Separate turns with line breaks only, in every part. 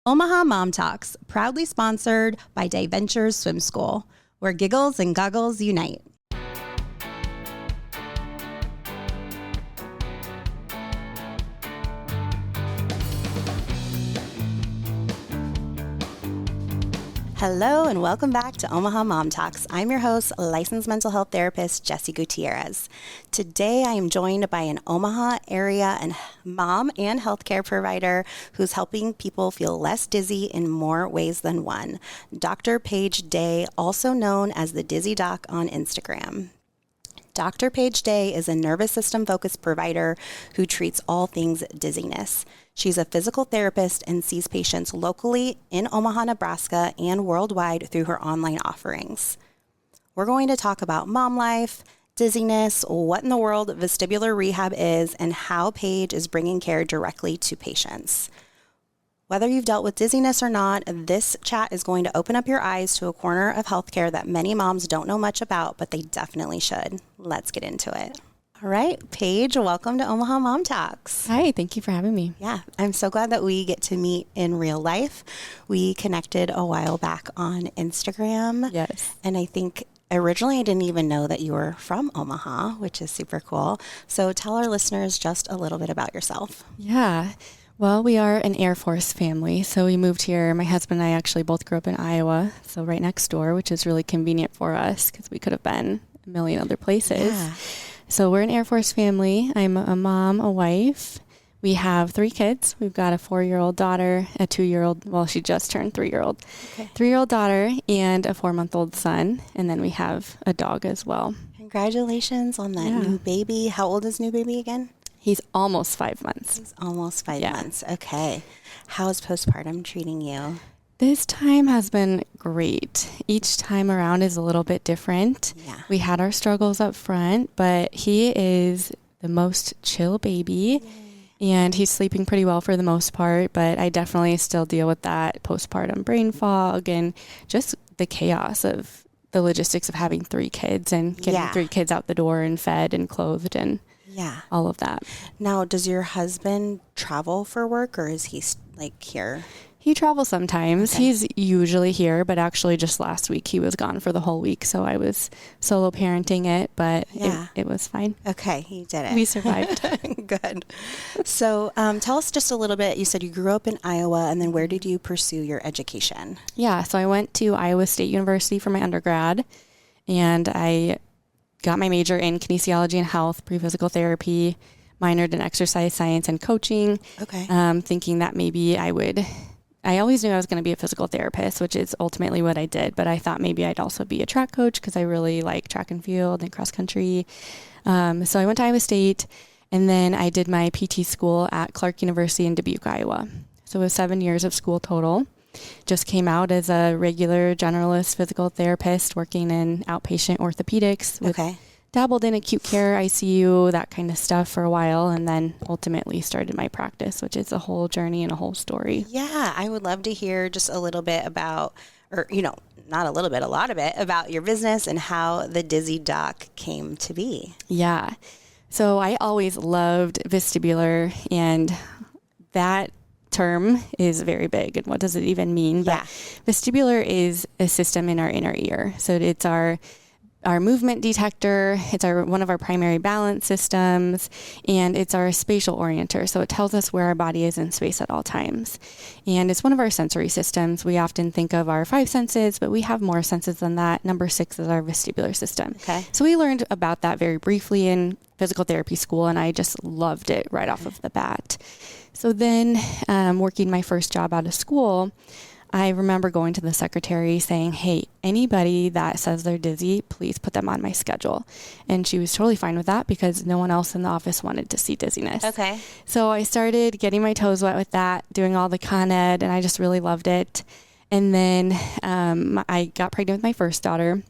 Omaha Mom Talks, proudly sponsored by Day Ventures Swim School, where giggles and goggles unite. Hello and welcome back to Omaha Mom Talks. I'm your host, licensed mental health therapist, Jessie Gutierrez. Today I am joined by an Omaha area and mom and healthcare provider who's helping people feel less dizzy in more ways than one. Dr. Paige Day, also known as the Dizzy Doc on Instagram. Dr. Paige Day is a nervous system focused provider who treats all things dizziness. She's a physical therapist and sees patients locally in Omaha, Nebraska, and worldwide through her online offerings. We're going to talk about mom life, dizziness, what in the world vestibular rehab is, and how Paige is bringing care directly to patients. Whether you've dealt with dizziness or not, this chat is going to open up your eyes to a corner of healthcare that many moms don't know much about, but they definitely should. Let's get into it. All right, Paige, welcome to Omaha Mom Talks.
Hi, thank you for having me.
Yeah, I'm so glad that we get to meet in real life. We connected a while back on Instagram.
Yes.
And I think originally I didn't even know that you were from Omaha, which is super cool. So tell our listeners just a little bit about yourself.
Yeah. Well, we are an Air Force family. So we moved here. My husband and I actually both grew up in Iowa, so right next door, which is really convenient for us because we could have been a million other places.
Yeah.
So we're an Air Force family. I'm a mom, a wife. We have 3 kids. We've got a 4-year-old daughter, a 2-year-old, well, she just turned 3-year-old,
Okay.
3-year-old daughter, and a 4-month-old son. And then we have a dog as well.
Congratulations on that new baby. How old is new baby again?
He's almost 5 months.
He's almost 5 months. Okay. How's postpartum treating you?
This time has been great. Each time around is a little bit different.
Yeah.
We had our struggles up front, but he is the most chill baby. And he's sleeping pretty well for the most part, but I definitely still deal with that postpartum brain fog and just the chaos of the logistics of having 3 kids and getting 3 kids out the door and fed and clothed and all of that.
Now, does your husband travel for work or is he like here?
He travels sometimes.
Okay.
He's usually here, but actually just last week he was gone for the whole week. So I was solo parenting it, but it was fine.
Okay, he did it.
We survived.
Good. So tell us just a little bit. You said you grew up in Iowa, and then where did you pursue your education?
Yeah, so I went to Iowa State University for my undergrad, and I got my major in kinesiology and health, pre-physical therapy, minored in exercise science and coaching, thinking that maybe I always knew I was going to be a physical therapist, which is ultimately what I did, but I thought maybe I'd also be a track coach because I really like track and field and cross country. So I went to Iowa State, and then I did my PT school at Clark University in Dubuque, Iowa. So it was 7 years of school total. Just came out as a regular generalist physical therapist working in outpatient orthopedics. Dabbled in acute care, ICU, that kind of stuff for a while, and then ultimately started my practice, which is a whole journey and a whole story.
Yeah, I would love to hear just a little bit about, or, not a little bit, a lot of it, about your business and how the Dizzy Doc came to be.
Yeah. So I always loved vestibular, and that term is very big. And what does it even mean? But vestibular is a system in our inner ear. So it's our movement detector, it's one of our primary balance systems, and it's our spatial orienter. So it tells us where our body is in space at all times. And it's one of our sensory systems. We often think of our 5 senses, but we have more senses than that. Number 6 is our vestibular system. So we learned about that very briefly in physical therapy school, and I just loved it right off of the bat. So then working my first job out of school, I remember going to the secretary saying, hey, anybody that says they're dizzy, please put them on my schedule. And she was totally fine with that because no one else in the office wanted to see dizziness.
Okay.
So I started getting my toes wet with that, doing all the con ed, and I just really loved it. And then I got pregnant with my first daughter.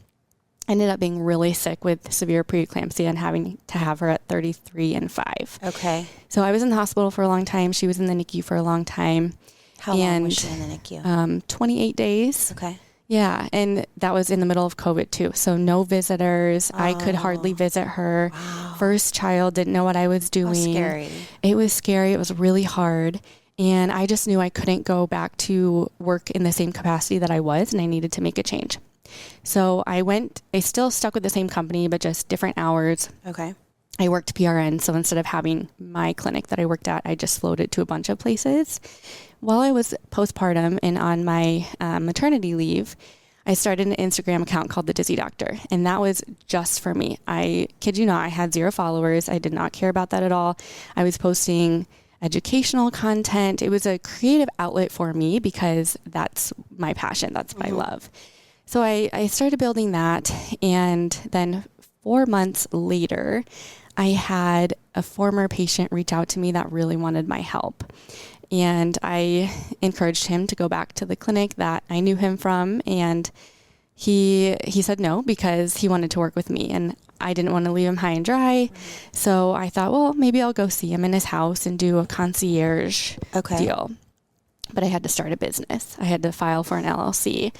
Ended up being really sick with severe preeclampsia and having to have her at 33 and 5.
Okay.
So I was in the hospital for a long time. She was in the NICU for a long time.
How long was she in the NICU?
28 days.
Okay.
Yeah, and that was in the middle of COVID too. So no visitors. I could hardly visit her.
Wow.
First child, didn't know what I was doing.
How scary.
It was scary. It was really hard. And I just knew I couldn't go back to work in the same capacity that I was, and I needed to make a change. So I still stuck with the same company, but just different hours.
Okay.
I worked PRN. So instead of having my clinic that I worked at, I just floated to a bunch of places. While I was postpartum and on my maternity leave, I started an Instagram account called The Dizzy Doctor. And that was just for me. I kid you not, I had 0 followers. I did not care about that at all. I was posting educational content. It was a creative outlet for me because that's my passion. That's my love. So I started building that. And then 4 months later, I had a former patient reach out to me that really wanted my help. And I encouraged him to go back to the clinic that I knew him from. And he said no because he wanted to work with me. And I didn't want to leave him high and dry. So I thought, well, maybe I'll go see him in his house and do a concierge deal. But I had to start a business. I had to file for an LLC.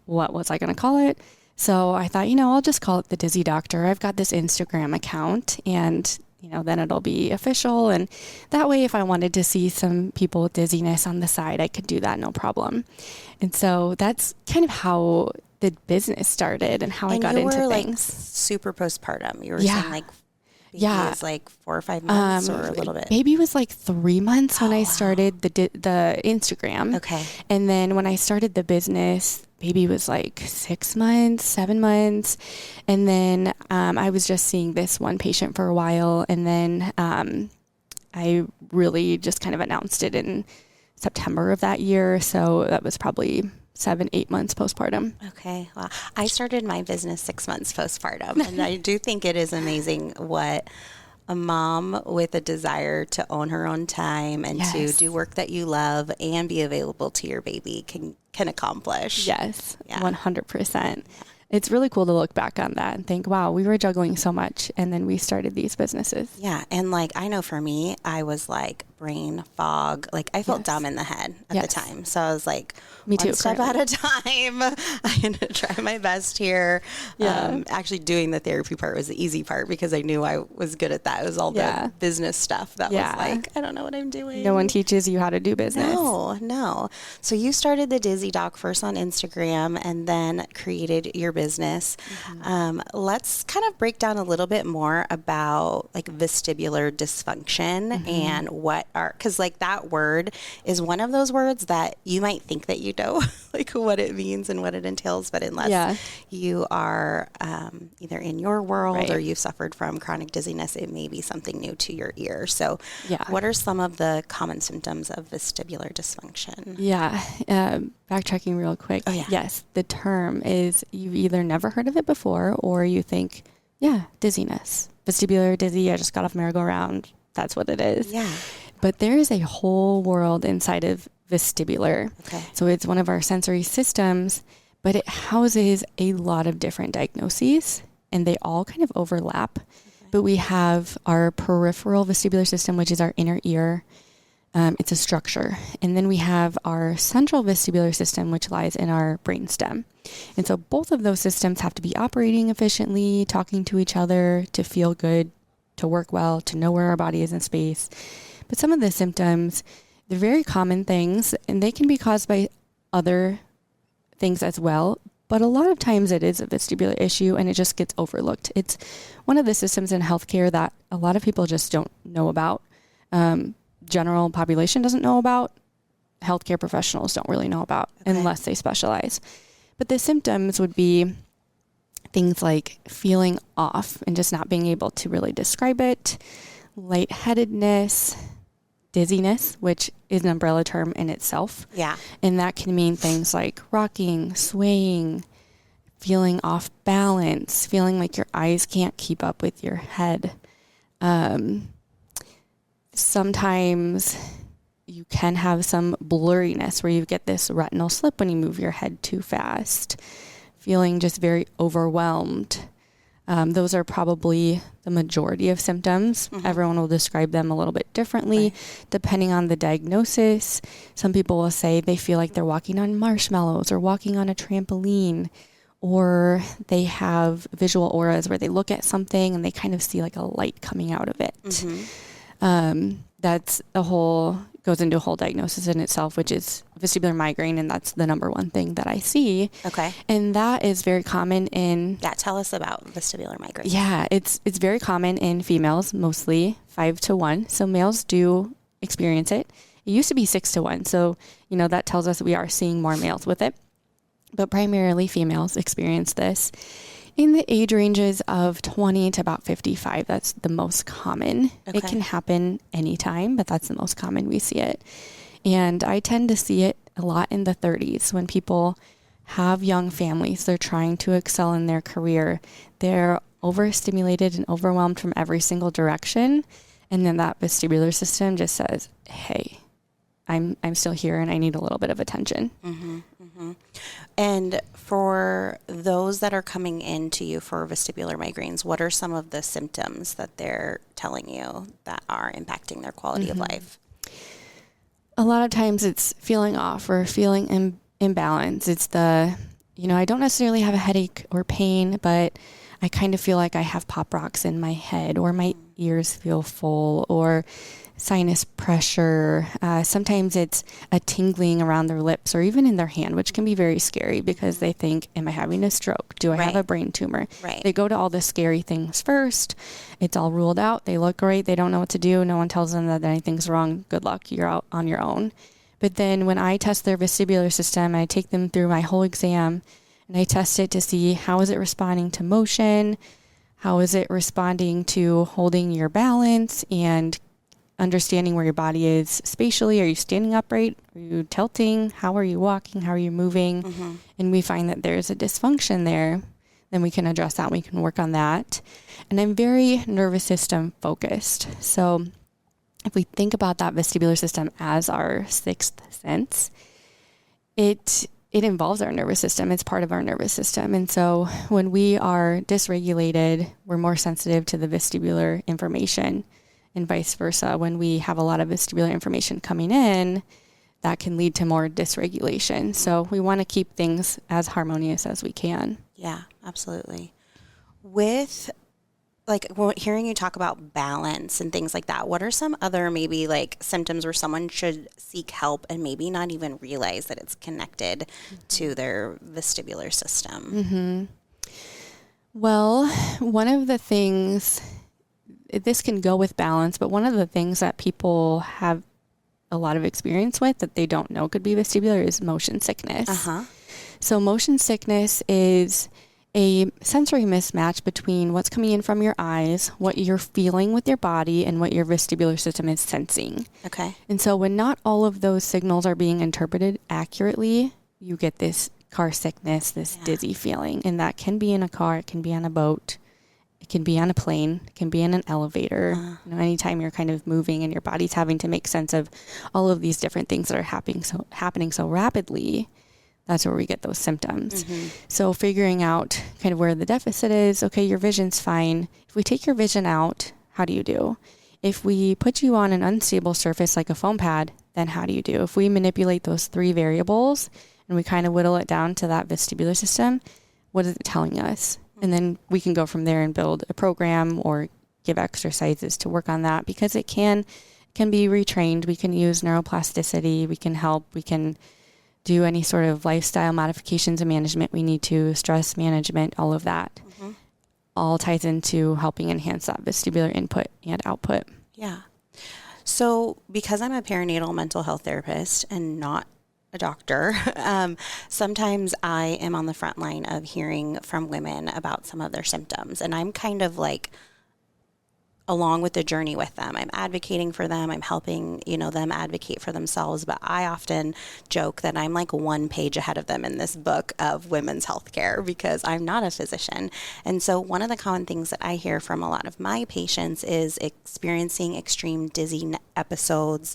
What was I going to call it? So I thought, I'll just call it The Dizzy Doctor. I've got this Instagram account and, then it'll be official. And that way, if I wanted to see some people with dizziness on the side, I could do that, no problem. And so that's kind of how the business started and how I got into things.
Super postpartum. You were saying baby was 4 or 5 months or a little bit.
Baby was 3 months when I started the Instagram.
Okay.
And then when I started the business, baby was 6 months, 7 months. And then I was just seeing this one patient for a while. And then I really just kind of announced it in September of that year. So that was probably 7-8 months postpartum.
Okay. Well, I started my business 6 months postpartum. And I do think it is amazing what a mom with a desire to own her own time and to do work that you love and be available to your baby can accomplish.
Yes, 100%. It's really cool to look back on that and think, wow, we were juggling so much. And then we started these businesses.
Yeah. And I know for me, I was brain fog. I felt dumb in the head at the time. So I was
me too,
one step at a time. I'm going to try my best here.
Yeah.
Actually doing the therapy part was the easy part because I knew I was good at that. It was all the business stuff that was I don't know what I'm doing.
No one teaches you how to do business.
No. So you started the Dizzy Doc first on Instagram and then created your business. Let's kind of break down a little bit more about vestibular dysfunction and what are, because that word is one of those words that you might think that you know what it means and what it entails, but unless you are either in your world or you've suffered from chronic dizziness, it may be something new to your ear. So what are some of the common symptoms of vestibular dysfunction?
Backtracking real quick.
Oh, yeah.
Yes, the term is you've either never heard of it before or you think, dizziness. Vestibular dizzy, I just got off merry-go-round. That's what it is.
Yeah.
But there is a whole world inside of vestibular. Okay. So it's one of our sensory systems, but it houses a lot of different diagnoses and they all kind of overlap. Okay. But we have our peripheral vestibular system, which is our inner ear. It's a structure. And then we have our central vestibular system, which lies in our brainstem. And so both of those systems have to be operating efficiently, talking to each other, to feel good, to work well, to know where our body is in space. But some of the symptoms, they're very common things, and they can be caused by other things as well. But a lot of times it is a vestibular issue, and it just gets overlooked. It's one of the systems in healthcare that a lot of people just don't know about. General population doesn't know about. Healthcare professionals don't really know about unless they specialize. But the symptoms would be things like feeling off and just not being able to really describe it, lightheadedness, dizziness, which is an umbrella term in itself. Yeah. And that can mean things like rocking, swaying, feeling off balance, feeling like your eyes can't keep up with your head. Sometimes you can have some blurriness where you get this retinal slip when you move your head too fast, feeling just very overwhelmed. Those are probably the majority of symptoms. Mm-hmm. Everyone will describe them a little bit differently, depending on the diagnosis. Some people will say they feel like they're walking on marshmallows or walking on a trampoline, or they have visual auras where they look at something and they kind of see like a light coming out of it. Mm-hmm. That's a whole goes into a whole diagnosis in itself, which is vestibular migraine. And that's the number one thing that I see.
Okay.
And that is very common in...
Yeah, tell us about vestibular migraine.
Yeah, it's very common in females, mostly 5 to 1. So males do experience it. It used to be 6 to 1. So, that tells us we are seeing more males with it. But primarily females experience this in the age ranges of 20 to about 55. That's the most common. Okay. It can happen anytime, but that's the most common we see it. And I tend to see it a lot in the 30s when people have young families. They're trying to excel in their career. They're overstimulated and overwhelmed from every single direction. And then that vestibular system just says, hey, I'm still here and I need a little bit of attention.
Mm-hmm, mm-hmm. And for those that are coming into you for vestibular migraines, what are some of the symptoms that they're telling you that are impacting their quality of life?
A lot of times it's feeling off or feeling imbalance. It's the, I don't necessarily have a headache or pain, but I kind of feel like I have pop rocks in my head, or my ears feel full, or sinus pressure. Sometimes it's a tingling around their lips or even in their hand, which can be very scary because they think, am I having a stroke? Do I have a brain tumor?
Right.
They go to all the scary things first. It's all ruled out. They look great. They don't know what to do. No one tells them that anything's wrong. Good luck. You're out on your own. But then when I test their vestibular system, I take them through my whole exam and I test it to see how is it responding to motion? How is it responding to holding your balance and understanding where your body is spatially? Are you standing upright? Are you tilting? How are you walking? How are you moving? Mm-hmm. And we find that there's a dysfunction there. Then we can address that. We can work on that. And I'm very nervous system focused. So if we think about that vestibular system as our sixth sense, it involves our nervous system. It's part of our nervous system. And so when we are dysregulated, we're more sensitive to the vestibular information. And vice versa. When we have a lot of vestibular information coming in, that can lead to more dysregulation. So we want to keep things as harmonious as we can.
Yeah, absolutely. With hearing you talk about balance and things like that, what are some other maybe symptoms where someone should seek help and maybe not even realize that it's connected to their vestibular system?
Mm-hmm. Well, one of the things... this can go with balance, but one of the things that people have a lot of experience with that they don't know could be vestibular is motion sickness. Uh-huh. So motion sickness is a sensory mismatch between what's coming in from your eyes, what you're feeling with your body, and what your vestibular system is sensing.
Okay.
And so when not all of those signals are being interpreted accurately, you get this car sickness, this dizzy feeling. And that can be in a car, it can be on a boat. It can be on a plane, it can be in an elevator. Anytime you're kind of moving and your body's having to make sense of all of these different things that are happening so rapidly, that's where we get those symptoms. Mm-hmm. So figuring out kind of where the deficit is, okay, your vision's fine. If we take your vision out, how do you do? If we put you on an unstable surface like a foam pad, then how do you do? If we manipulate those 3 variables and we kind of whittle it down to that vestibular system, what is it telling us? And then we can go from there and build a program or give exercises to work on that, because it can be retrained. We can use neuroplasticity. We can help. We can do any sort of lifestyle modifications and management we need to, stress management, all of that. Mm-hmm. All ties into helping enhance that vestibular input and output.
Yeah. So because I'm a perinatal mental health therapist and not a doctor, sometimes I am on the front line of hearing from women about some of their symptoms, and I'm kind of along with the journey with them. I'm advocating for them. I'm helping, them advocate for themselves. But I often joke that I'm 1 page ahead of them in this book of women's healthcare because I'm not a physician. And so one of the common things that I hear from a lot of my patients is experiencing extreme dizzy episodes,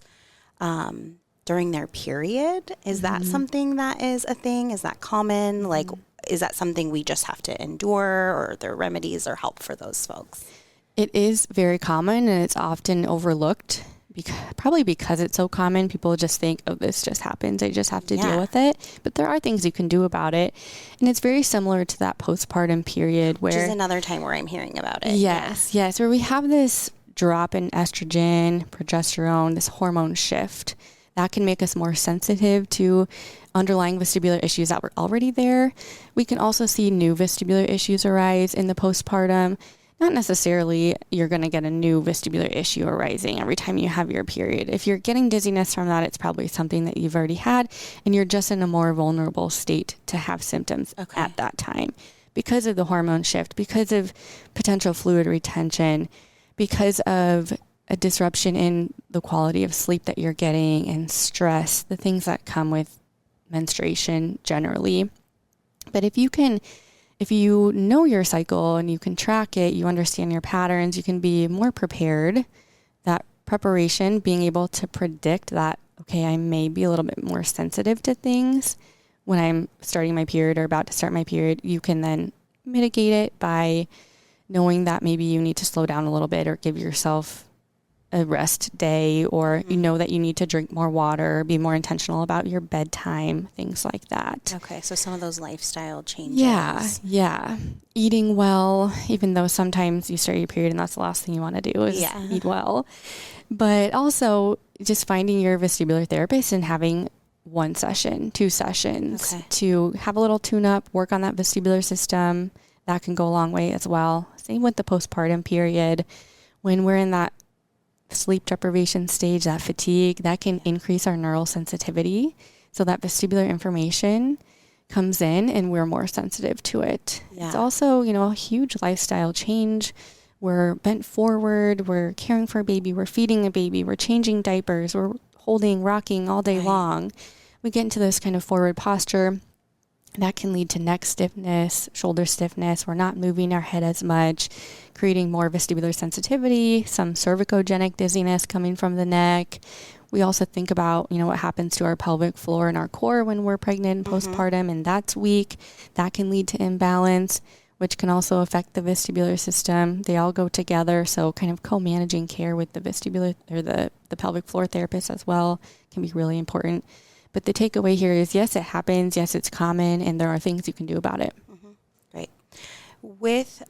during their period. Is that something that is a thing? Is that common? Is that something we just have to endure, or are there remedies or help for those folks?
It is very common, and it's often overlooked probably because it's so common. People just think, oh, this just happens. I just have to deal with it. But there are things you can do about it. And it's very similar to that postpartum period, where...
which is another time where I'm hearing about it.
Yes, where we have this drop in estrogen, progesterone, this hormone shift, that can make us more sensitive to underlying vestibular issues that were already there. We can also see new vestibular issues arise in the postpartum. Not necessarily you're going to get a new vestibular issue arising every time you have your period. If you're getting dizziness from that, it's probably something that you've already had, and you're just in a more vulnerable state to have symptoms at that time because of the hormone shift, because of potential fluid retention, because of a disruption in the quality of sleep that you're getting and stress, the things that come with menstruation generally. But if you know your cycle and you can track it, you understand your patterns, you can be more prepared. That preparation, being able to predict that, okay, I may be a little bit more sensitive to things when I'm starting my period or about to start my period, you can then mitigate it by knowing that maybe you need to slow down a little bit or give yourself a rest day, or you know that you need to drink more water, be more intentional about your bedtime, things like that.
Okay, so some of those lifestyle changes.
Yeah. Eating well, even though sometimes you start your period and that's the last thing you want to do is eat well. But also just finding your vestibular therapist and having 1 session, 2 sessions to have a little tune-up, work on that vestibular system. That can go a long way as well. Same with the postpartum period. When we're in that sleep deprivation stage, that fatigue, that can increase our neural sensitivity. So that vestibular information comes in and we're more sensitive to it. Yeah. It's also, a huge lifestyle change. We're bent forward, we're caring for a baby, we're feeding a baby, we're changing diapers, we're holding, rocking all day long. We get into this kind of forward posture. That can lead to neck stiffness, shoulder stiffness. We're not moving our head as much, creating more vestibular sensitivity, some cervicogenic dizziness coming from the neck. We also think about, what happens to our pelvic floor and our core when we're pregnant and postpartum, and that's weak. That can lead to imbalance, which can also affect the vestibular system. They all go together, so kind of co-managing care with the vestibular or the pelvic floor therapist as well can be really important. But the takeaway here is, yes, it happens. Yes, it's common, and there are things you can do about it.
Great. With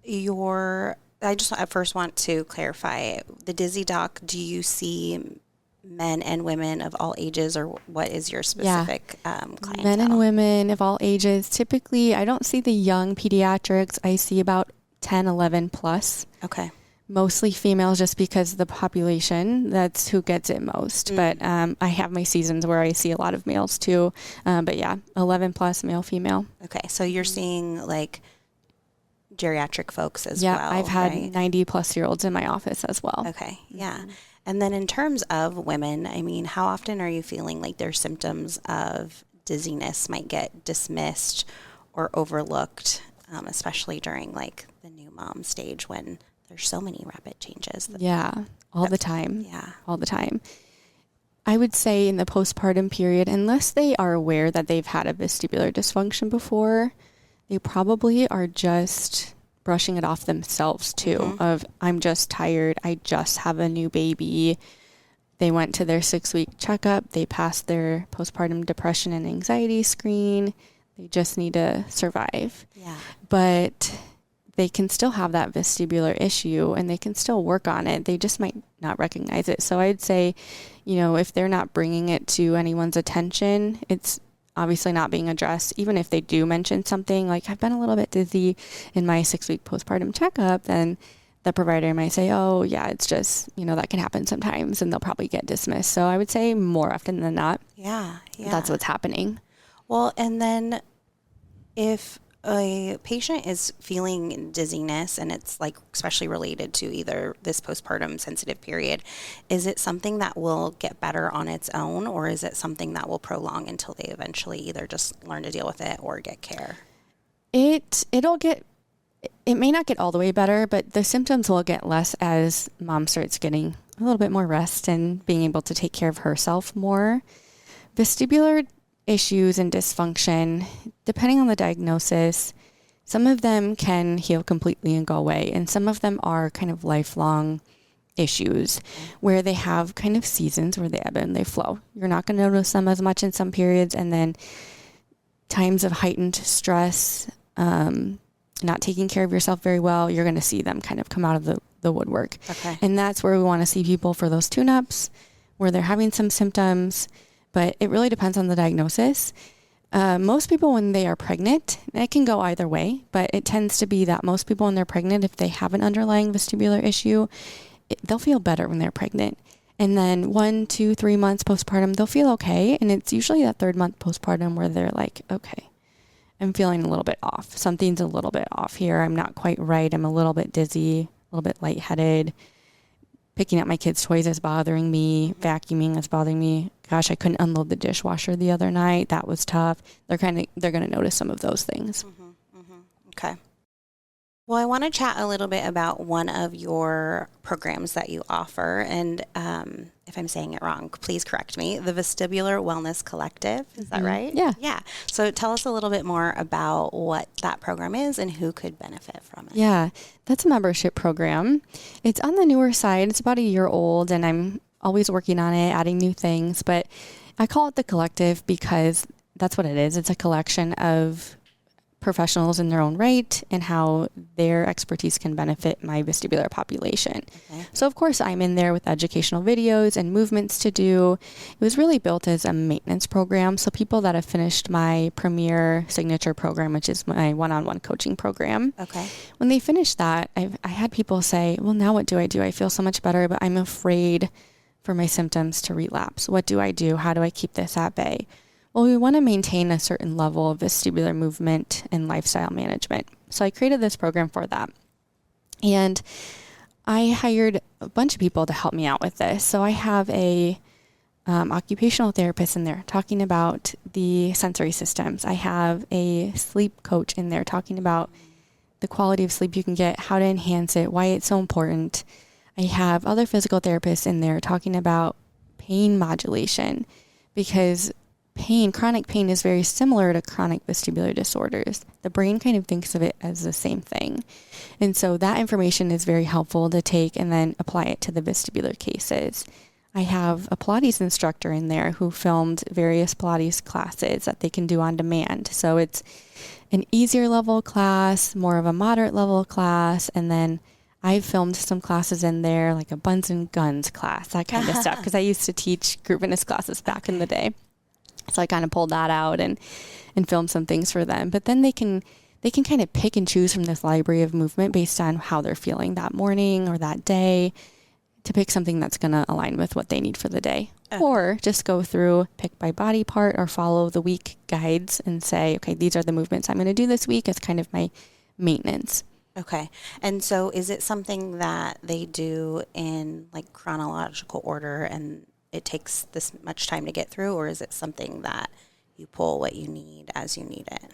I just first want to clarify, the Dizzy Doc, do you see men and women of all ages, or what is your specific clientele?
Men and women of all ages. Typically, I don't see the young pediatrics. I see about 10, 11 plus.
Okay.
Mostly females, just because of the population, that's who gets it most. But I have my seasons where I see a lot of males too. But 11 plus, male, female.
Okay. So you're seeing like geriatric folks as well. Yeah,
I've had 90 plus year olds in my office as well.
Okay. Yeah. And then in terms of women, how often are you feeling like their symptoms of dizziness might get dismissed or overlooked, especially during like the new mom stage when there's so many rapid changes?
All the time. I would say in the postpartum period, unless they are aware that they've had a vestibular dysfunction before, they probably are just brushing it off themselves too, of I'm just tired, I just have a new baby. They went to their 6-week checkup, they passed their postpartum depression and anxiety screen, they just need to survive. Yeah. But they can still have that vestibular issue and they can still work on it. They just might not recognize it. So I'd say, if they're not bringing it to anyone's attention, it's obviously not being addressed. Even if they do mention something like, I've been a little bit dizzy in my 6-week postpartum checkup, then the provider might say, oh yeah, it's just, that can happen sometimes, and they'll probably get dismissed. So I would say more often than not, that's what's happening.
Well, and then if a patient is feeling dizziness and it's like especially related to either this postpartum sensitive period, is it something that will get better on its own, or is it something that will prolong until they eventually either just learn to deal with it or get care?
It may not get all the way better, but the symptoms will get less as mom starts getting a little bit more rest and being able to take care of herself more. Vestibular issues and dysfunction, depending on the diagnosis, some of them can heal completely and go away, and some of them are kind of lifelong issues where they have kind of seasons where they ebb and they flow. You're not going to notice them as much in some periods, and then times of heightened stress, not taking care of yourself very well, you're going to see them kind of come out of the woodwork.
Okay.
And that's where we want to see people for those tune-ups, where they're having some symptoms, but it really depends on the diagnosis. Most people, when they are pregnant, it can go either way, but it tends to be that most people when they're pregnant, if they have an underlying vestibular issue, they'll feel better when they're pregnant. And then 1, 2, 3 months postpartum, they'll feel okay. And it's usually that 3rd month postpartum where they're like, okay, I'm feeling a little bit off. Something's a little bit off here. I'm not quite right. I'm a little bit dizzy, a little bit lightheaded. Picking up my kids' toys is bothering me. Vacuuming is bothering me. Gosh, I couldn't unload the dishwasher the other night. That was tough. They're going to notice some of those things.
Okay. Well, I want to chat a little bit about one of your programs that you offer. And if I'm saying it wrong, please correct me. The Vestibular Wellness Collective. Is that right?
Yeah.
Yeah. So tell us a little bit more about what that program is and who could benefit from it.
Yeah, that's a membership program. It's on the newer side. It's about a year old, and I'm always working on it, adding new things. But I call it the collective because that's what it is. It's a collection of professionals in their own right and how their expertise can benefit my vestibular population. Okay. So of course I'm in there with educational videos and movements to do. It was really built as a maintenance program. So people that have finished my premier signature program, which is my one-on-one coaching program.
Okay.
When they finish that, I had people say, well, now what do? I feel so much better, but I'm afraid for my symptoms to relapse. What do I do? How do I keep this at bay? Well, we want to maintain a certain level of vestibular movement and lifestyle management. So I created this program for that. And I hired a bunch of people to help me out with this. So I have a occupational therapist in there talking about the sensory systems. I have a sleep coach in there talking about the quality of sleep you can get, how to enhance it, why it's so important. I have other physical therapists in there talking about pain modulation because chronic pain is very similar to chronic vestibular disorders. The brain kind of thinks of it as the same thing. And so that information is very helpful to take and then apply it to the vestibular cases. I have a Pilates instructor in there who filmed various Pilates classes that they can do on demand. So it's an easier level class, more of a moderate level class, and then I've filmed some classes in there, like a buns and guns class, that kind of stuff, because I used to teach group fitness classes back in the day. So I kind of pulled that out and filmed some things for them. But then they can kind of pick and choose from this library of movement based on how they're feeling that morning or that day to pick something that's going to align with what they need for the day. Okay. Or just go through, pick by body part or follow the week guides and say, okay, these are the movements I'm going to do this week as kind of my maintenance.
Okay. And so is it something that they do in like chronological order and it takes this much time to get through, or is it something that you pull what you need as you need it?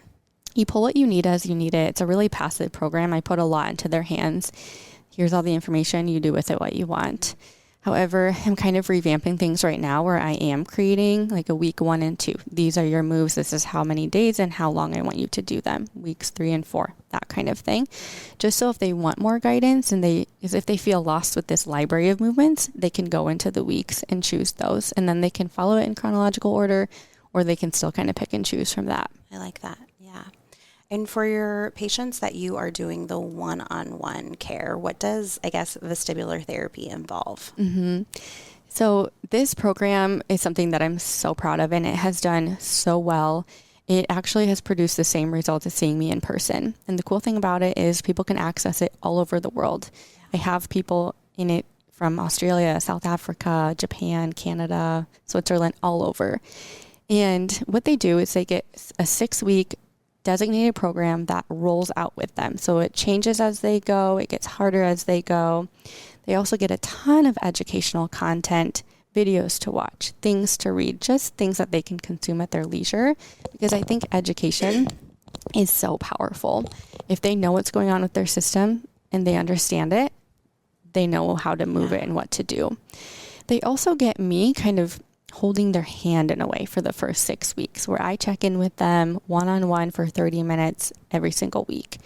You pull what you need as you need it. It's a really passive program. I put a lot into their hands. Here's all the information. You do with it what you want. However, I'm kind of revamping things right now where I am creating like a week 1 and 2. These are your moves. This is how many days and how long I want you to do them. Weeks 3 and 4, that kind of thing. Just so if they want more guidance and if they feel lost with this library of movements, they can go into the weeks and choose those. And then they can follow it in chronological order, or they can still kind of pick and choose from that.
I like that. Yeah. And for your patients that you are doing the one-on-one care, what does, I guess, vestibular therapy involve?
Mm-hmm. So this program is something that I'm so proud of, and it has done so well. It actually has produced the same results as seeing me in person. And the cool thing about it is people can access it all over the world. I have people in it from Australia, South Africa, Japan, Canada, Switzerland, all over. And what they do is they get a 6-week designated program that rolls out with them. So it changes as they go. It gets harder as they go. They also get a ton of educational content, videos to watch, things to read, just things that they can consume at their leisure. Because I think education is so powerful. If they know what's going on with their system and they understand it, they know how to move it and what to do. They also get me kind of holding their hand in a way for the first 6 weeks, where I check in with them one-on-one for 30 minutes every single week.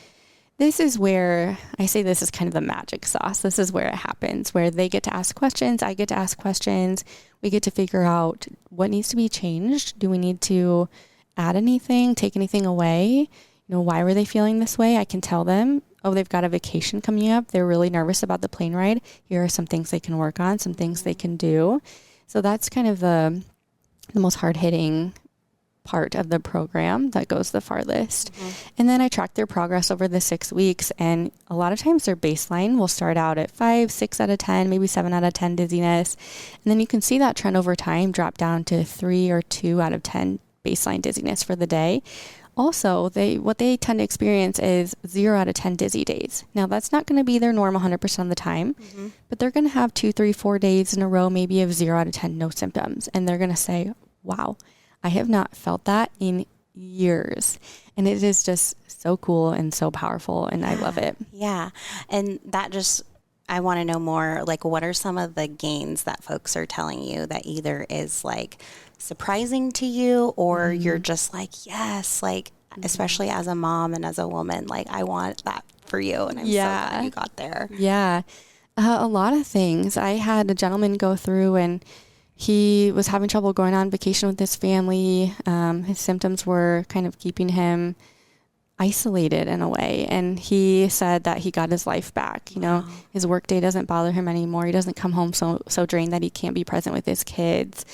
This is where I say this is kind of the magic sauce. This is where it happens, where they get to ask questions. I get to ask questions. We get to figure out what needs to be changed. Do we need to add anything, take anything away? why were they feeling this way? I can tell them, oh, they've got a vacation coming up. They're really nervous about the plane ride. Here are some things they can work on, some things they can do. So that's kind of the most hard-hitting part of the program that goes the farthest. And then I track their progress over the 6 weeks, and a lot of times their baseline will start out at 5, 6 out of 10, maybe 7 out of 10 dizziness. And then you can see that trend over time drop down to 3 or 2 out of 10 baseline dizziness for the day. Also, what they tend to experience is 0 out of 10 dizzy days. Now, that's not going to be their norm 100% of the time, but they're going to have 2, 3, 4 days in a row, maybe of 0 out of 10, no symptoms. And they're going to say, wow, I have not felt that in years. And it is just so cool and so powerful, and I love it.
Yeah. And I want to know more, like, what are some of the gains that folks are telling you that either is like surprising to you, or you're just like, yes, like, especially as a mom and as a woman, like, I want that for you. And I'm so glad you got there.
Yeah. A lot of things. I had a gentleman go through, and he was having trouble going on vacation with his family. His symptoms were kind of keeping him isolated in a way. And he said that he got his life back. His work day doesn't bother him anymore. He doesn't come home so drained that he can't be present with his kids.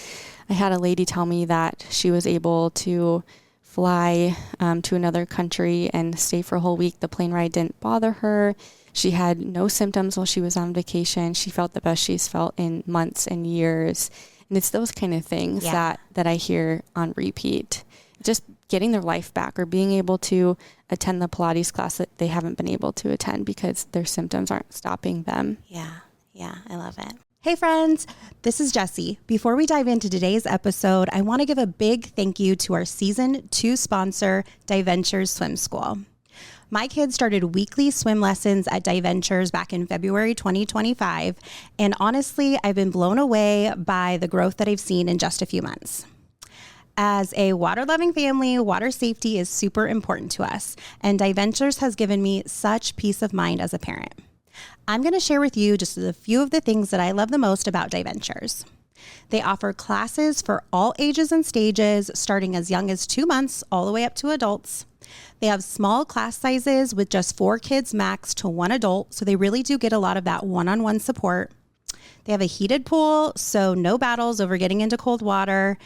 I had a lady tell me that she was able to fly to another country and stay for a whole week. The plane ride didn't bother her. She had no symptoms while she was on vacation. She felt the best she's felt in months and years. And it's those kind of things that I hear on repeat. Just getting their life back, or being able to attend the Pilates class that they haven't been able to attend because their symptoms aren't stopping them.
Yeah, I love it. Hey friends, this is Jessie. Before we dive into today's episode, I want to give a big thank you to our season 2 sponsor, Diventures Swim School. My kids started weekly swim lessons at Diventures back in February 2025, and honestly, I've been blown away by the growth that I've seen in just a few months. As a water-loving family, water safety is super important to us, and Diventures has given me such peace of mind as a parent. I'm going to share with you just a few of the things that I love the most about Diventures. They offer classes for all ages and stages, starting as young as 2 months all the way up to adults. They have small class sizes with just 4 kids max to 1 adult, so they really do get a lot of that one-on-one support. They have a heated pool, so no battles over getting into cold water.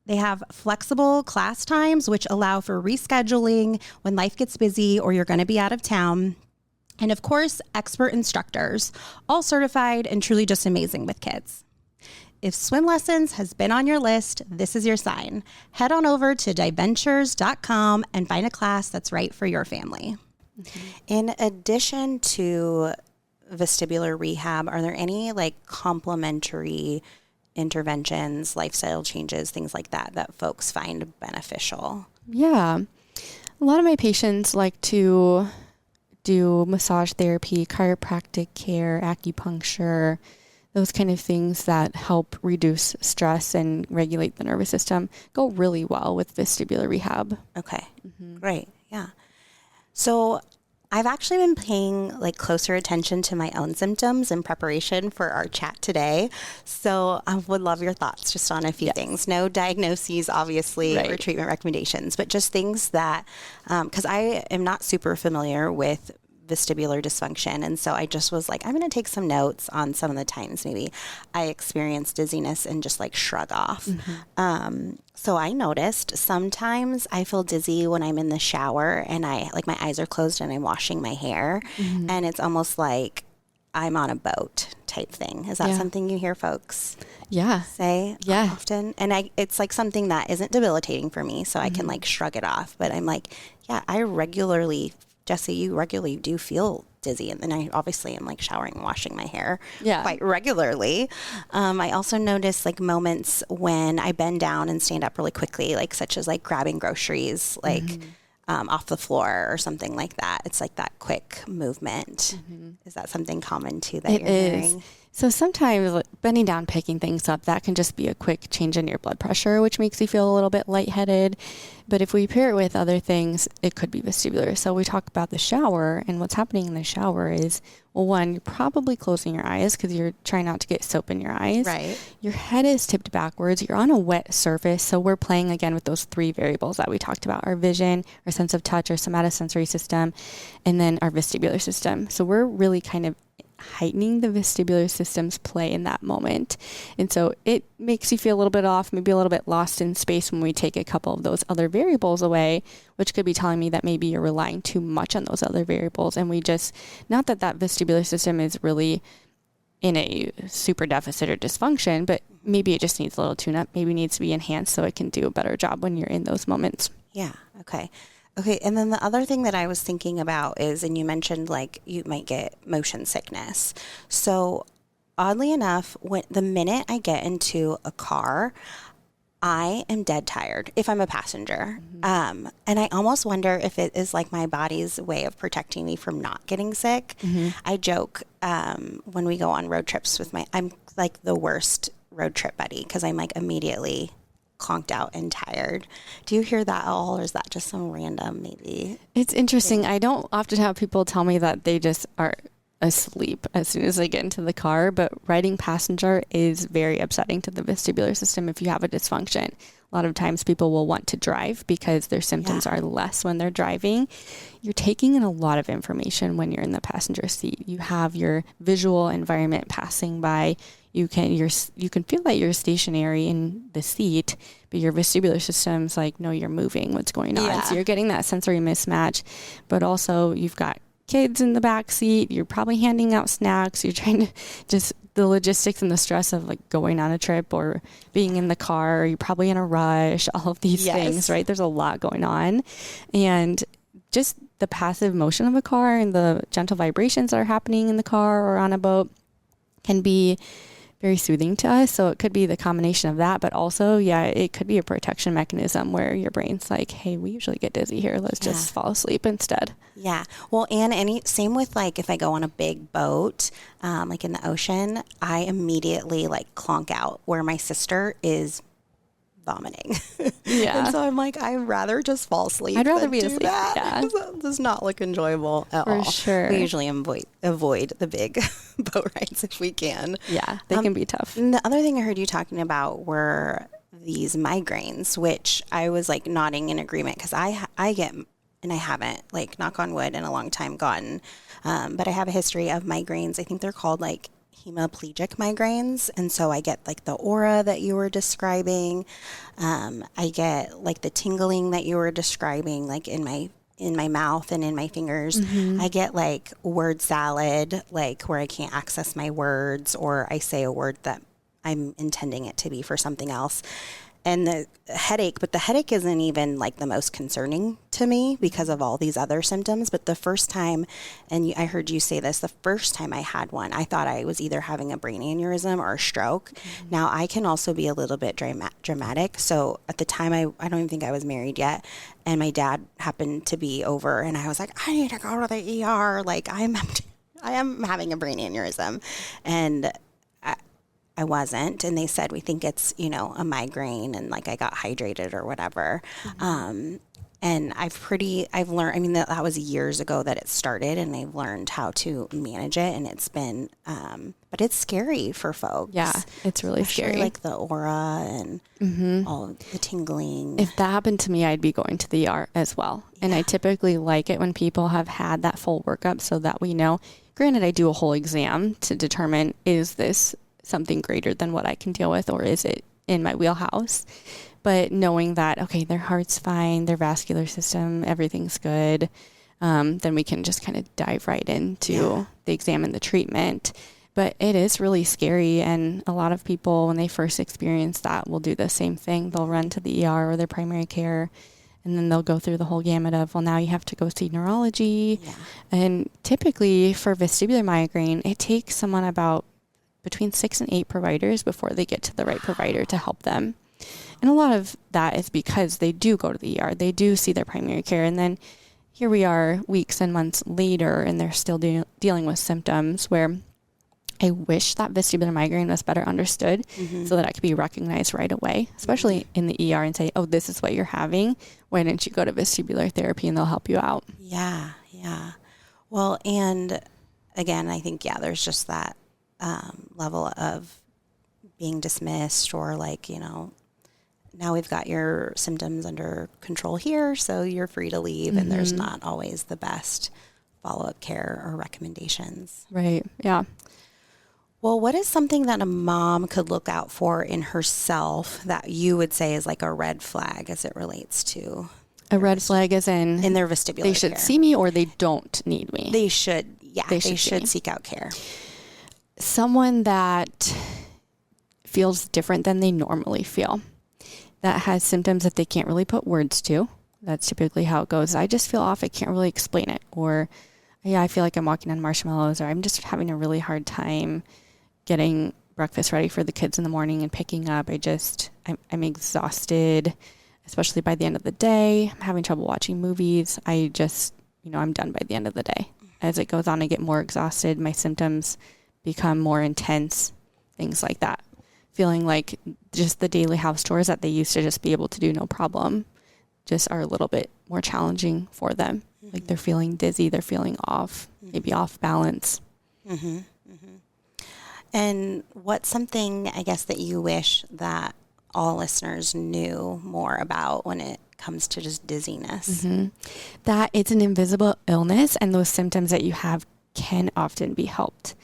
They have flexible class times, which allow for rescheduling when life gets busy or you're going to be out of town. And of course, expert instructors, all certified and truly just amazing with kids. If swim lessons has been on your list, this is your sign. Head on over to diventures.com and find a class that's right for your family. In addition to vestibular rehab, are there any like complementary interventions, lifestyle changes, things like that folks find beneficial?
Yeah. A lot of my patients like to do massage therapy, chiropractic care, acupuncture, those kind of things that help reduce stress and regulate the nervous system go really well with vestibular rehab.
Okay, great. Yeah. So I've actually been paying like closer attention to my own symptoms in preparation for our chat today. So I would love your thoughts just on a few things. No diagnoses, obviously, or treatment recommendations, but just things that, because I am not super familiar with vestibular dysfunction. And so I just was like, I'm going to take some notes on some of the times maybe I experienced dizziness and just like shrug off. So I noticed sometimes I feel dizzy when I'm in the shower and my eyes are closed and I'm washing my hair. And it's almost like I'm on a boat type thing. Is that something you hear folks say often? And it's like something that isn't debilitating for me, so I can like shrug it off. But I'm like, Jessie, you regularly do feel dizzy. And then I obviously am like showering and washing my hair quite regularly. I also notice like moments when I bend down and stand up really quickly, like such as like grabbing groceries, like off the floor or something like that. It's like that quick movement. Is that something common too that you're hearing?
So sometimes bending down, picking things up, that can just be a quick change in your blood pressure, which makes you feel a little bit lightheaded. But if we pair it with other things, it could be vestibular. So we talk about the shower, and what's happening in the shower is Well, one, you're probably closing your eyes because you're trying not to get soap in your eyes.
Right.
Your head is tipped backwards. You're on a wet surface. So we're playing again with those 3 variables that we talked about: our vision, our sense of touch, our somatosensory system, and then our vestibular system. So we're really kind of heightening the vestibular system's play in that moment. And so it makes you feel a little bit off, maybe a little bit lost in space when we take a couple of those other variables away, which could be telling me that maybe you're relying too much on those other variables. And we just, not that that vestibular system is really in a super deficit or dysfunction, but maybe it just needs a little tune up, maybe needs to be enhanced so it can do a better job when you're in those moments.
Yeah. Okay. And then the other thing that I was thinking about is, and you mentioned like you might get motion sickness. So oddly enough, the minute I get into a car, I am dead tired if I'm a passenger. And I almost wonder if it is like my body's way of protecting me from not getting sick. I joke when we go on road trips with I'm like the worst road trip buddy because I'm like immediately conked out and tired. Do you hear that at all, or is that just some random maybe?
It's interesting. I don't often have people tell me that they just are asleep as soon as they get into the car, but riding passenger is very upsetting to the vestibular system if you have a dysfunction. A lot of times people will want to drive because their symptoms are less when they're driving. You're taking in a lot of information when you're in the passenger seat. You have your visual environment passing by. You can feel that you're stationary in the seat, but your vestibular system's like, no, you're moving. What's going on? Yeah. So you're getting that sensory mismatch, but also you've got kids in the back seat. You're probably handing out snacks. You're trying to just the logistics and the stress of like going on a trip or being in the car. You're probably in a rush. All of these things, right? There's a lot going on, and just the passive motion of a car and the gentle vibrations that are happening in the car or on a boat can be very soothing to us. So it could be the combination of that, but also, it could be a protection mechanism where your brain's like, hey, we usually get dizzy here. Let's just fall asleep instead.
Yeah. Well, and same with like if I go on a big boat, like in the ocean, I immediately like clonk out where my sister is vomiting. Yeah. And so I'm like, I'd rather just fall asleep.
I'd rather be asleep.
That does not look enjoyable at all.
For sure.
We usually avoid the big boat rides if we can.
Yeah, they can be tough.
And the other thing I heard you talking about were these migraines, which I was like nodding in agreement because I get, and I haven't, like, knock on wood, in a long time gotten, but I have a history of migraines. I think they're called like hemiplegic migraines, and so I get like the aura that you were describing. I get like the tingling that you were describing, like in my mouth and in my fingers. I get like word salad, like where I can't access my words, or I say a word that I'm intending it to be for something else. And the headache, but the headache isn't even like the most concerning to me because of all these other symptoms. But the first time, and I heard you say this, the first time I had one, I thought I was either having a brain aneurysm or a stroke. Now, I can also be a little bit dramatic. So at the time, I don't even think I was married yet. And my dad happened to be over, and I was like, I need to go to the ER. Like, I am having a brain aneurysm. And I wasn't, and they said, we think it's, a migraine, and like I got hydrated or whatever. And I've learned, I mean, that was years ago that it started, and I've learned how to manage it, and it's been, but it's scary for folks.
Yeah, it's really scary.
Like the aura and all the tingling.
If that happened to me, I'd be going to the ER as well. Yeah. And I typically like it when people have had that full workup so that we know. Granted, I do a whole exam to determine, is this something greater than what I can deal with, or is it in my wheelhouse? But knowing that, okay, their heart's fine, their vascular system, everything's good, then we can just kind of dive right into the exam and the treatment. But it is really scary, and a lot of people, when they first experience that, will do the same thing. They'll run to the ER or their primary care, and then they'll go through the whole gamut of, well, now you have to go see neurology. Yeah. And typically for vestibular migraine, it takes someone about between 6 and 8 providers before they get to the right provider to help them. And a lot of that is because they do go to the ER, they do see their primary care, and then here we are weeks and months later, and they're still dealing with symptoms where I wish that vestibular migraine was better understood so that it could be recognized right away, especially in the ER, and say, oh, this is what you're having. Why didn't you go to vestibular therapy, and they'll help you out?
Yeah. Well, and again, I think, there's just that level of being dismissed, or like, now we've got your symptoms under control here, so you're free to leave. And there's not always the best follow-up care or recommendations.
Right. Yeah.
Well, what is something that a mom could look out for in herself that you would say is like a red flag as it relates to
a red flag as in
their vestibular
they should
care?
see me or they don't need me?
They should. Yeah, they should seek out care.
Someone that feels different than they normally feel, that has symptoms that they can't really put words to. That's typically how it goes. I just feel off. I can't really explain it. Or, I feel like I'm walking on marshmallows, or I'm just having a really hard time getting breakfast ready for the kids in the morning and picking up. I'm exhausted, especially by the end of the day. I'm having trouble watching movies. I just, I'm done by the end of the day. As it goes on, I get more exhausted. My symptoms become more intense, things like that. Feeling like just the daily house chores that they used to just be able to do no problem just are a little bit more challenging for them. Like they're feeling dizzy, they're feeling off, maybe off balance.
And what's something, I guess, that you wish that all listeners knew more about when it comes to just dizziness?
That it's an invisible illness, and those symptoms that you have can often be helped.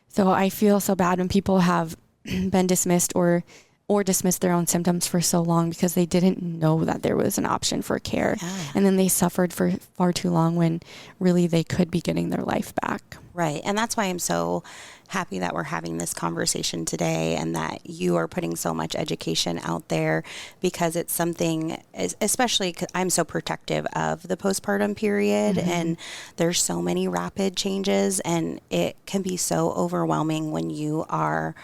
So I feel so bad when people have been dismissed or dismissed their own symptoms for so long because they didn't know that there was an option for care. And then they suffered for far too long when really they could be getting their life back.
Right. And that's why I'm so happy that we're having this conversation today, and that you are putting so much education out there, because it's something, especially 'cause I'm so protective of the postpartum period, and there's so many rapid changes, and it can be so overwhelming when you are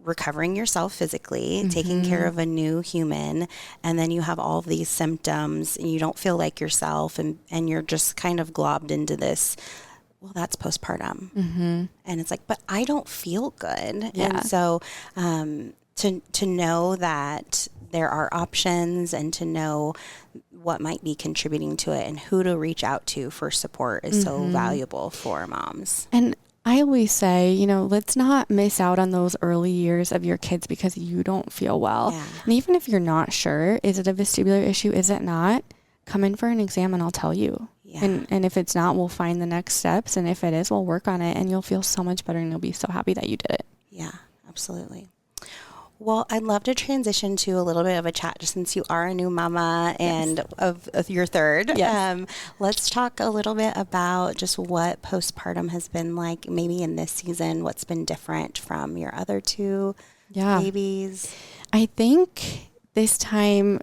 recovering yourself physically, taking care of a new human, and then you have all of these symptoms and you don't feel like yourself, and you're just kind of globbed into this, well, that's postpartum. And it's like, but I don't feel good. And so to know that there are options, and to know what might be contributing to it and who to reach out to for support is so valuable for moms.
And I always say, let's not miss out on those early years of your kids because you don't feel well. And even if you're not sure, is it a vestibular issue? Is it not? Come in for an exam and I'll tell you. And if it's not, we'll find the next steps. And if it is, we'll work on it, and you'll feel so much better, and you'll be so happy that you did it.
Yeah, absolutely. Well, I'd love to transition to a little bit of a chat, just since you are a new mama and of your third. Let's talk a little bit about just what postpartum has been like, maybe in this season, what's been different from your other two babies.
I think this time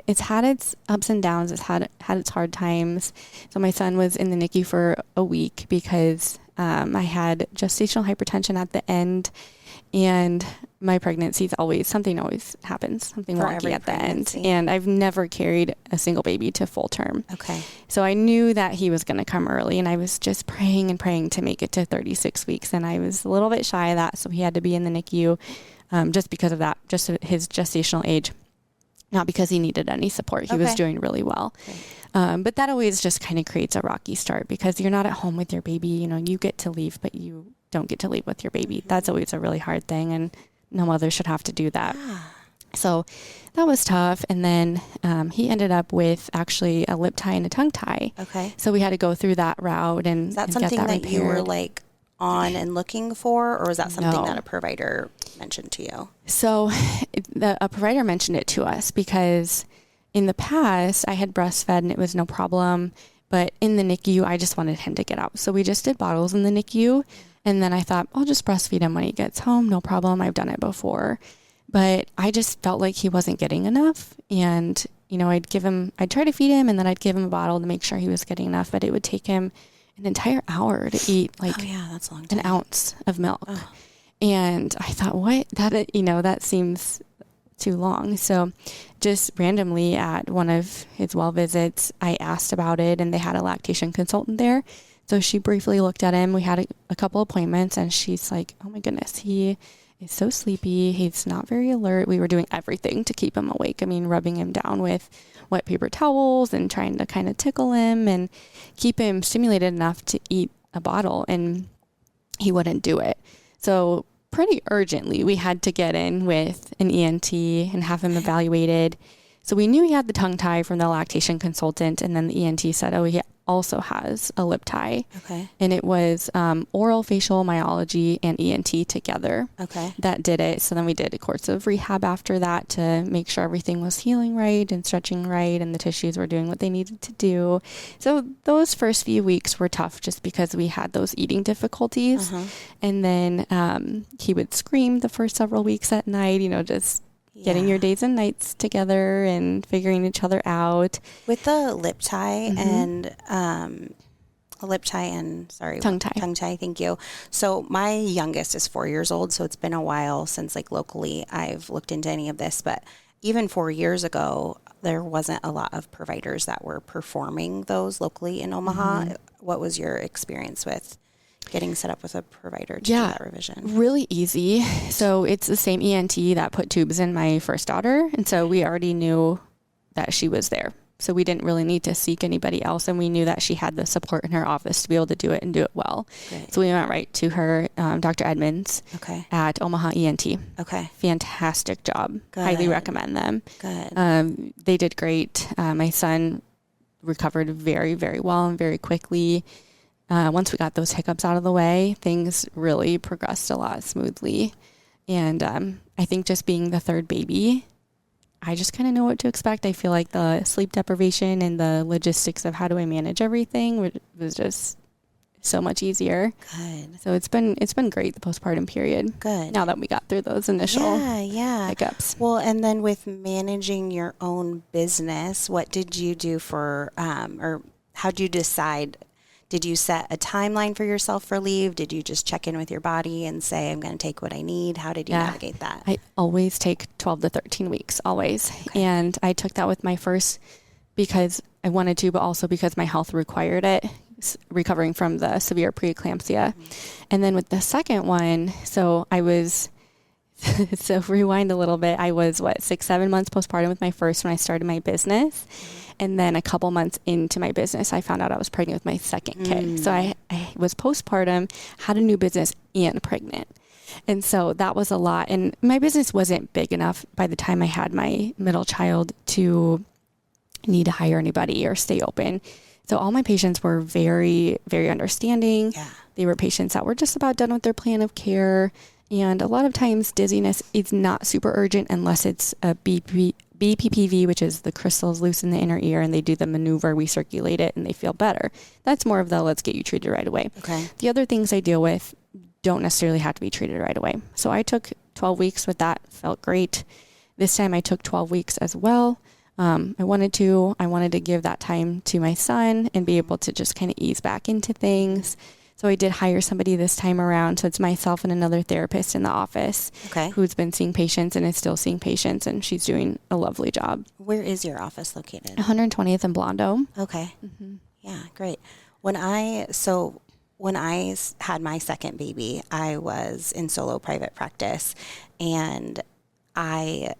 it's had its ups and downs. It's had its hard times. So my son was in the NICU for a week because I had gestational hypertension at the end, and my pregnancies something always happens, something wonky at the end. And I've never carried a single baby to full term.
Okay.
So I knew that he was going to come early, and I was just praying and praying to make it to 36 weeks. And I was a little bit shy of that. So he had to be in the NICU just because of that, just his gestational age. Not because he needed any support. He was doing really well. But that always just kind of creates a rocky start, because you're not at home with your baby. You get to leave, but you don't get to leave with your baby. That's always a really hard thing, and no mother should have to do that. So that was tough. And then he ended up with actually a lip tie and a tongue tie.
Okay.
So we had to go through that route and
Is that
and
something
get
that
repaired.
you were like on and looking for, or was that something that a provider mentioned to you?
So a provider mentioned it to us, because in the past I had breastfed and it was no problem, but in the NICU I just wanted him to get out. So we just did bottles in the NICU, and then I thought, I'll just breastfeed him when he gets home, no problem. I've done it before. But I just felt like he wasn't getting enough, and I'd try to feed him, and then I'd give him a bottle to make sure he was getting enough, but it would take him an entire hour to eat
that's a long time.
an ounce of milk. And I thought, what? That seems too long. So just randomly at one of his well visits, I asked about it, and they had a lactation consultant there. So she briefly looked at him. We had a couple appointments, and she's like, oh my goodness, he is so sleepy. He's not very alert. We were doing everything to keep him awake. I mean, rubbing him down with wet paper towels and trying to kind of tickle him and keep him stimulated enough to eat a bottle, and he wouldn't do it. So pretty urgently, we had to get in with an ENT and have him evaluated. So we knew he had the tongue tie from the lactation consultant, and then the ENT said, oh, he also has a lip tie.
Okay.
And it was oral facial myology and ENT together.
Okay.
That did it. So then we did a course of rehab after that to make sure everything was healing right and stretching right and the tissues were doing what they needed to do. So those first few weeks were tough just because we had those eating difficulties. And then he would scream the first several weeks at night, just getting your days and nights together and figuring each other out.
With the lip tie and tongue tie. Thank you. So my youngest is 4 years old. So it's been a while since locally I've looked into any of this, but even 4 years ago, there wasn't a lot of providers that were performing those locally in Omaha. What was your experience with getting set up with a provider to do that revision?
Really easy. So it's the same ENT that put tubes in my first daughter. And so we already knew that she was there. So we didn't really need to seek anybody else. And we knew that she had the support in her office to be able to do it and do it well. Great. So we went right to her, Dr. Edmonds at Omaha ENT. Okay. Fantastic job. Good. Highly recommend them. Good. They did great. My son recovered very, very well and very quickly. Once we got those hiccups out of the way, things really progressed a lot smoothly. And I think just being the third baby, I just kind of know what to expect. I feel like the sleep deprivation and the logistics of how do I manage everything was just so much easier. Good. So it's been great, the postpartum period. Good. Now that we got through those initial hiccups.
Well, and then with managing your own business, what did you do for, or how did you decide? Did you set a timeline for yourself for leave? Did you just check in with your body and say, I'm going to take what I need? How did you navigate that?
I always take 12 to 13 weeks, always. Okay. And I took that with my first because I wanted to, but also because my health required it, recovering from the severe preeclampsia. And then with the second one, so rewind a little bit. I was 6-7 months postpartum with my first when I started my business. And then a couple months into my business, I found out I was pregnant with my second kid. So I was postpartum, had a new business, and pregnant. And so that was a lot. And my business wasn't big enough by the time I had my middle child to need to hire anybody or stay open. So all my patients were very, very understanding. Yeah. They were patients that were just about done with their plan of care. And a lot of times dizziness is not super urgent unless it's a BPPV, which is the crystals loose in the inner ear, and they do the maneuver, we circulate it, and they feel better. That's more of the let's get you treated right away. Okay. The other things I deal with don't necessarily have to be treated right away. So I took 12 weeks with that, felt great. This time I took 12 weeks as well. I wanted to give that time to my son and be able to just kind of ease back into things. So I did hire somebody this time around. So it's myself and another therapist in the office who's been seeing patients and is still seeing patients, and she's doing a lovely job.
Where is your office located?
120th and Blondo.
Okay. Yeah, great. When I had my second baby, I was in solo private practice, and I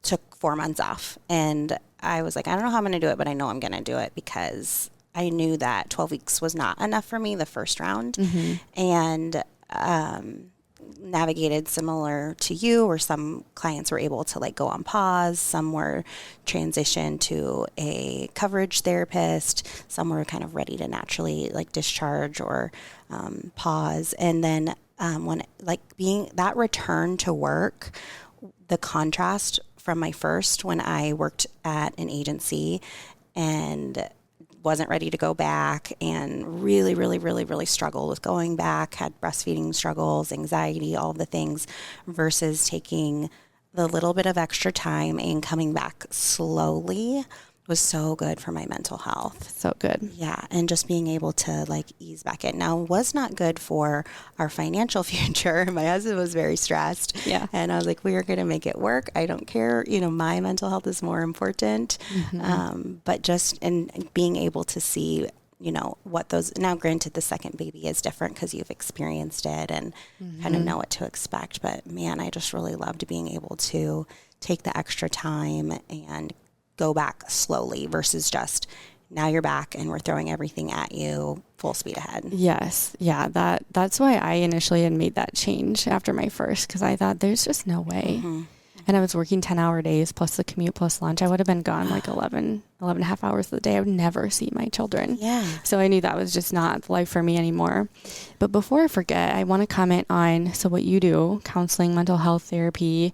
took 4 months off, and I was like, I don't know how I'm going to do it, but I know I'm going to do it because I knew that 12 weeks was not enough for me the first round, and navigated similar to you, where some clients were able to go on pause, some were transitioned to a coverage therapist, some were kind of ready to naturally discharge or pause. And then when being that return to work, the contrast from my first, when I worked at an agency and wasn't ready to go back and really, really, really, really struggled with going back, had breastfeeding struggles, anxiety, all of the things, versus taking the little bit of extra time and coming back slowly was so good for my mental health.
So good.
Yeah. And just being able to ease back in. Now, was not good for our financial future. My husband was very stressed. Yeah. And I was like, we are going to make it work. I don't care. My mental health is more important. But just in being able to see, what those, now granted the second baby is different because you've experienced it and kind of know what to expect. But man, I just really loved being able to take the extra time and go back slowly versus just now you're back and we're throwing everything at you full speed ahead.
Yes. Yeah. That's why I initially had made that change after my first, because I thought there's just no way. Mm-hmm. And I was working 10-hour days plus the commute plus lunch. I would have been gone like 11 and a half hours of the day. I would never see my children.
Yeah.
So I knew that was just not life for me anymore. But before I forget, I want to comment on, so what you do, counseling, mental health therapy,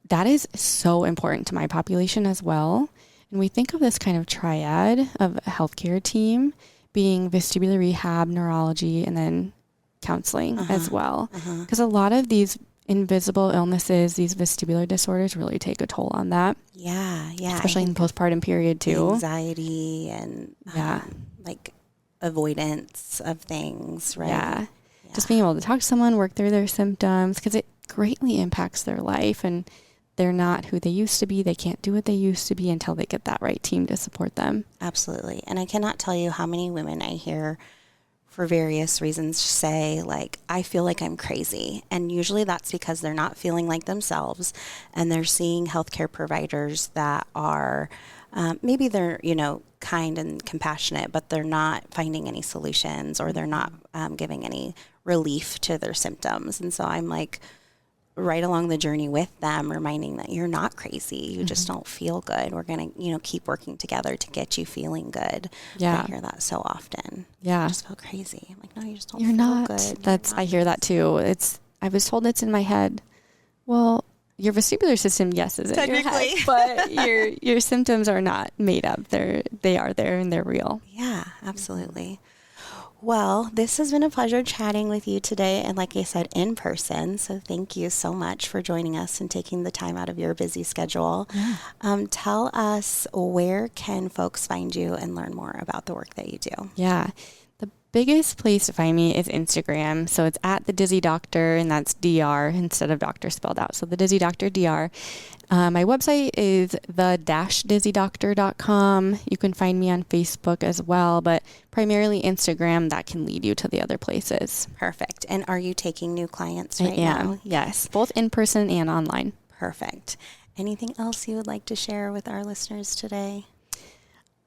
that is so important to my population as well. And we think of this kind of triad of a healthcare team being vestibular rehab, neurology, and then counseling as well. Because a lot of these invisible illnesses, these vestibular disorders really take a toll on that.
Yeah.
Especially in the postpartum period too.
Anxiety and like avoidance of things, right?
Yeah. Just being able to talk to someone, work through their symptoms, because it greatly impacts their life, and they're not who they used to be. They can't do what they used to be until they get that right team to support them.
Absolutely. And I cannot tell you how many women I hear for various reasons say, like, I feel like I'm crazy. And usually that's because they're not feeling like themselves, and they're seeing healthcare providers that are, maybe they're, kind and compassionate, but they're not finding any solutions, or they're not giving any relief to their symptoms. And so I'm like, right along the journey with them, reminding that you're not crazy. You just don't feel good. We're going to, keep working together to get you feeling good.
Yeah.
I hear that so often.
Yeah.
I just feel crazy. I'm like, no, you just don't
You're
feel
not.
good.
I hear that too. I was told it's in my head. Well, your vestibular system, yes, is in your head, but your symptoms are not made up. They are there and they're real.
Yeah, absolutely. Well, this has been a pleasure chatting with you today, and like I said, in person. So thank you so much for joining us and taking the time out of your busy schedule. Yeah. Tell us, where can folks find you and learn more about the work that you do?
Yeah. The biggest place to find me is Instagram. So it's at the Dizzy Doctor, and that's DR instead of doctor spelled out. So the Dizzy Doctor DR. My website is the-dizzydoctor.com. You can find me on Facebook as well, but primarily Instagram. That can lead you to the other places.
Perfect. And are you taking new clients right now?
I am, yes. Both in person and online.
Perfect. Anything else you would like to share with our listeners today?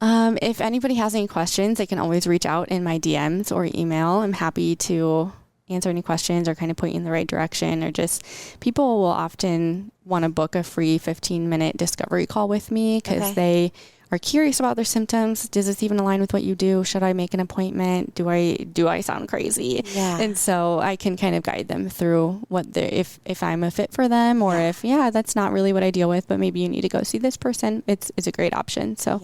If anybody has any questions, they can always reach out in my DMs or email. I'm happy to answer any questions or kind of point you in the right direction, or just people will often want to book a free 15-minute discovery call with me because they are curious about their symptoms. Does this even align with what you do? Should I make an appointment? Do I sound crazy? Yeah. And so I can kind of guide them through if I'm a fit for them, or if that's not really what I deal with, but maybe you need to go see this person. It's a great option. So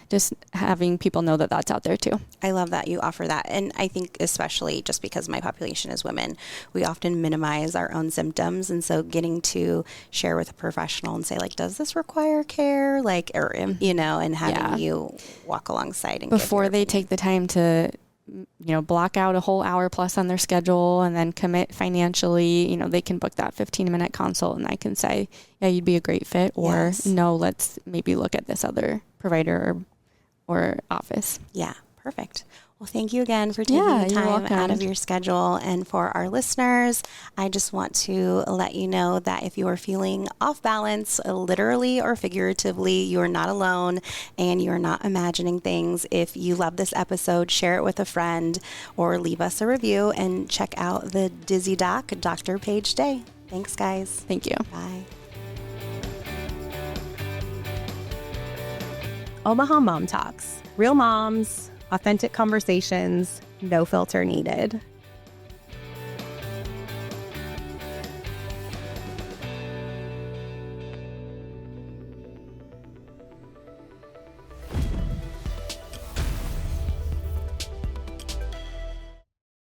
just having people know that that's out there too.
I love that you offer that. And I think especially just because my population is women, we often minimize our own symptoms. And so getting to share with a professional and say, like, does this require care? Like, or, and having you walk alongside and
before they take the time to, block out a whole hour plus on their schedule and then commit financially, they can book that 15-minute consult, and I can say, yeah, you'd be a great fit, or no, let's maybe look at this other provider or office.
Yeah, perfect. Well, thank you again for taking the time out of your schedule. And for our listeners, I just want to let you know that if you are feeling off balance, literally or figuratively, you are not alone and you are not imagining things. If you love this episode, share it with a friend or leave us a review, and check out the Dizzy Doc, Dr. Paige Day. Thanks, guys.
Thank you.
Bye.
Omaha Mom Talks. Real moms, authentic conversations, no filter needed.